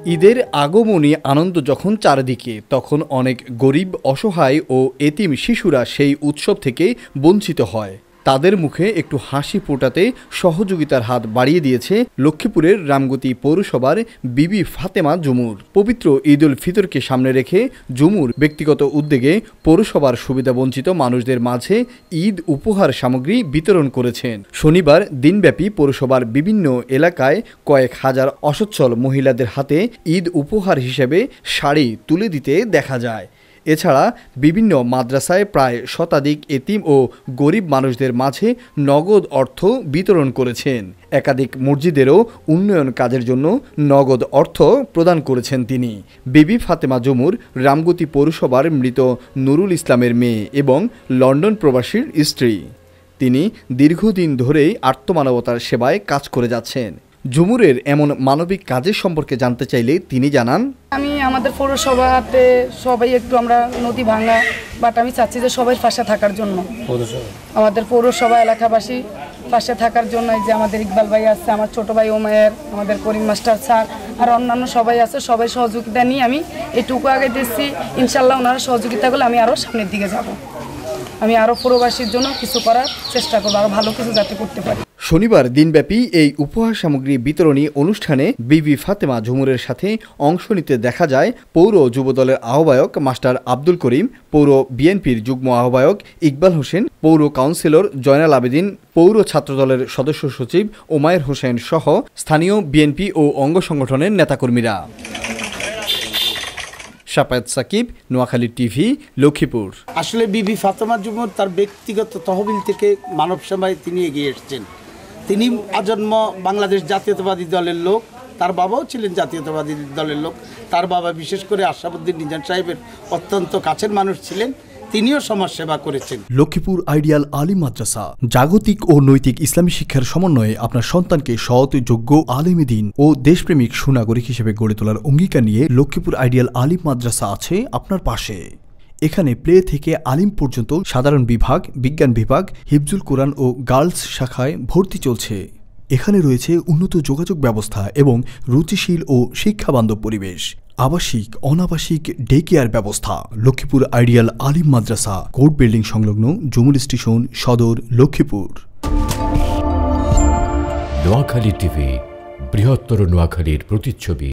ঈদের আগমনী আনন্দ যখন চারিদিকে, তখন অনেক গরিব, অসহায় ও এতিম শিশুরা সেই উৎসব থেকে বঞ্চিত হয়। তাদের মুখে একটু হাসি ফোটাতে সহযোগিতার হাত বাড়িয়ে দিয়েছে লক্ষ্মীপুরের রামগতি পৌরসভার বিবি ফাতেমা জুমুর। পবিত্র ঈদ উল ফিতরকে সামনে রেখে জুমুর ব্যক্তিগত উদ্যোগে পৌরসভার সুবিধাবঞ্চিত মানুষদের মাঝে ঈদ উপহার সামগ্রী বিতরণ করেছেন। শনিবার দিনব্যাপী পৌরসভার বিভিন্ন এলাকায় কয়েক হাজার অসচ্ছল মহিলাদের হাতে ঈদ উপহার হিসেবে শাড়ি তুলে দিতে দেখা যায়। এছাড়া বিভিন্ন মাদ্রাসায় প্রায় শতাধিক এতিম ও গরিব মানুষদের মাঝে নগদ অর্থ বিতরণ করেছেন। একাধিক মসজিদেরও উন্নয়ন কাজের জন্য নগদ অর্থ প্রদান করেছেন তিনি। বিবি ফাতেমা জুমুর রামগতি পৌরসভার মৃত নুরুল ইসলামের মেয়ে এবং লন্ডন প্রবাসীর স্ত্রী। তিনি দীর্ঘদিন ধরেই আর্তমানবতার সেবায় কাজ করে যাচ্ছেন। জুমুরের এমন মানবিক কাজের সম্পর্কে জানতে চাইলে তিনি জানান, আমি আমাদের পৌরসভাতে সবাই একটু আমরা নদী ভাঙা, বাট আমি চাচ্ছি যে সবাই পাশে থাকার জন্য, আমাদের পৌরসভা এলাকাবাসী পাশে থাকার জন্য। যে আমাদের ইকবাল ভাই আছে, আমার ছোট ভাই ওমায়ের, আমাদের করিম মাস্টার স্যার আর অন্যান্য সবাই আছে, সবাই সহযোগিতা নিয়ে আমি এটুকু আগে দিচ্ছি। ইনশাল্লাহ ওনারা সহযোগিতা করলে আমি আরও সামনের দিকে যাব। আমি আরও পৌরবাসীর জন্য কিছু করার চেষ্টা করবো, আরও ভালো কিছু যাতে করতে পারি। শনিবার দিনব্যাপী এই উপহার সামগ্রী বিতরণী অনুষ্ঠানে বিবি ফাতেমা জুমুরের সাথে অংশ নিতে দেখা যায় পৌর যুবদলের আহ্বায়ক মাস্টার আব্দুল করিম, পৌর বিএনপির যুগ্ম আহ্বায়ক ইকবাল হোসেন, পৌর কাউন্সিলর জয়নাল আবেদিন, পৌর ছাত্রদলের সদস্য সচিব ওমায়ের হোসেন সহ স্থানীয় বিএনপি ও অঙ্গ সংগঠনের নেতাকর্মীরা। শাপায়াত সাকিব, নোয়াখালী টিভি, লক্ষ্মীপুর। আসলে বিবি ফাতেমা জুমুর তার ব্যক্তিগত তহবিল থেকে মানব সেবায় তিনি এগিয়ে এসেছেন। তিনি আজন্ম বাংলাদেশ জাতীয়তাবাদী দলের লোক, তার বাবাও ছিলেন জাতীয়তাবাদী দলের লোক। তার বাবা বিশেষ করে আশরাফুদ্দিন নিজাম সাহেবের অত্যন্ত কাছের মানুষ ছিলেন, তিনিও সমাজসেবা করেছেন। লক্ষ্মীপুর আইডিয়াল আলিম মাদ্রাসা জাগতিক ও নৈতিক ইসলামী শিক্ষার সমন্বয়ে আপনার সন্তানকে সৎ, যোগ্য, আলেমে দ্বীন ও দেশপ্রেমিক সুনাগরিক হিসেবে গড়ে তোলার অঙ্গীকার নিয়ে লক্ষ্মীপুর আইডিয়াল আলিম মাদ্রাসা আছে আপনার পাশে। এখানে প্লে থেকে আলিম পর্যন্ত সাধারণ বিভাগ, বিজ্ঞান বিভাগ, হিফজুল কোরআন ও গার্লস শাখায় ভর্তি চলছে। এখানে রয়েছে উন্নত যোগাযোগ ব্যবস্থা এবং রুচিশীল ও শিক্ষাবান্ধব পরিবেশ, আবাসিক অনাবাসিক ডে কেয়ার ব্যবস্থা। লক্ষ্মীপুর আইডিয়াল আলিম মাদ্রাসা, কোর্ট বিল্ডিং সংলগ্ন, জুমুর স্টেশন, সদর, লক্ষ্মীপুর। নোয়াখালী টিভি, বৃহত্তর নোয়াখালীর প্রতিচ্ছবি।